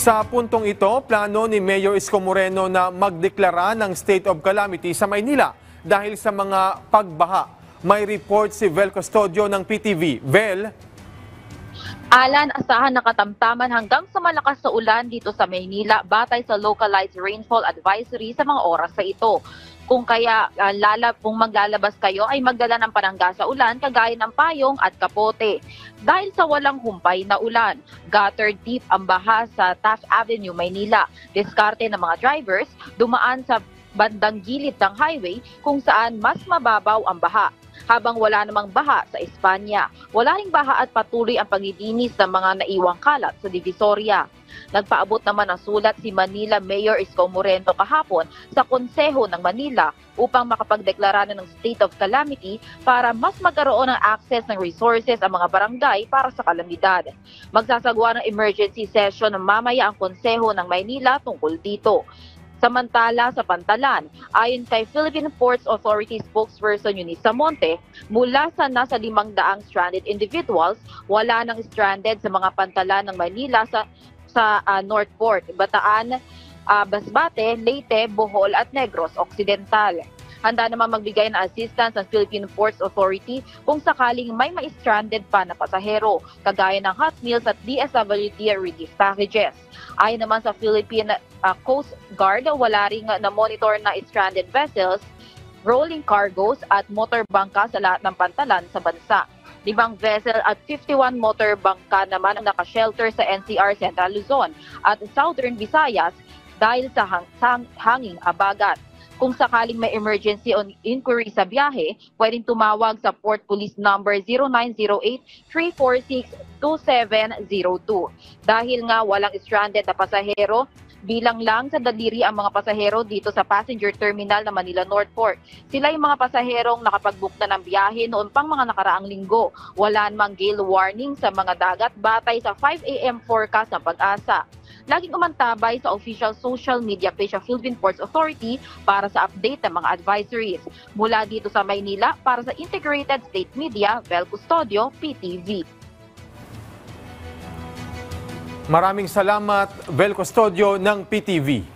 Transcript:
Sa puntong ito, plano ni Mayor Isko Moreno na magdeklara ng state of calamity sa Maynila dahil sa mga pagbaha. May report si Vel Custodio ng PTV. Vel? Alan, asahan na katamtaman hanggang sa malakas na ulan dito sa Maynila batay sa localized rainfall advisory sa mga oras na ito. Kung maglalabas kayo ay magdala ng panangga sa ulan kagaya ng payong at kapote. Dahil sa walang humpay na ulan, gutter deep ang baha sa Taft Avenue, Maynila. Diskarte ng mga drivers, dumaan sa bandang gilid ng highway kung saan mas mababaw ang baha. Habang wala namang baha sa Espanya, wala ring baha at patuloy ang paglilinis ng mga naiwang kalat sa Divisoria. Nagpaabot naman ng sulat si Manila Mayor Isko Moreno kahapon sa Konseho ng Manila upang makapagdeklara na ng state of calamity para mas magkaroon ng access ng resources ang mga barangay para sa kalamidad. Magsasagawa ng emergency session mamaya ang Konseho ng Maynila tungkol dito. Samantala sa Pantalan, ayon kay Philippine Ports Authority spokesperson Eunice Monte, mula sa nasa 500 stranded individuals, wala nang stranded sa mga pantalan ng Manila sa North Port, Bataan, Basbate, Leyte, Bohol at Negros Occidental. Handa naman magbigay ng assistance ang Philippine Ports Authority kung sakaling may ma-stranded pa na pasahero, kagaya ng hot meals at DSWD relief packages. Ayon naman sa Philippine Coast Guard, wala ring na-monitor na stranded vessels, rolling cargoes at motor bangka sa lahat ng pantalan sa bansa. 5 vessel at 51 motor bangka naman ang nakashelter sa NCR Central Luzon at Southern Visayas dahil sa hanging habagat. Kung sakaling may emergency on inquiry sa biyahe, pwedeng tumawag sa Port Police number 0908-346-2702. Dahil nga walang stranded na pasahero, bilang lang sa daliri ang mga pasahero dito sa passenger terminal ng Manila North Port. Sila yung mga pasaherong nakapag-book na ng biyahe noon pang mga nakaraang linggo. Wala namang gale warning sa mga dagat batay sa 5 AM forecast ng Pag-asa. Laging umantabay sa official social media page ng Philippine Ports Authority para sa update ng mga advisories. Mula dito sa Maynila, para sa Integrated State Media, Vel Custodio, PTV. Maraming salamat, Vel Custodio ng PTV.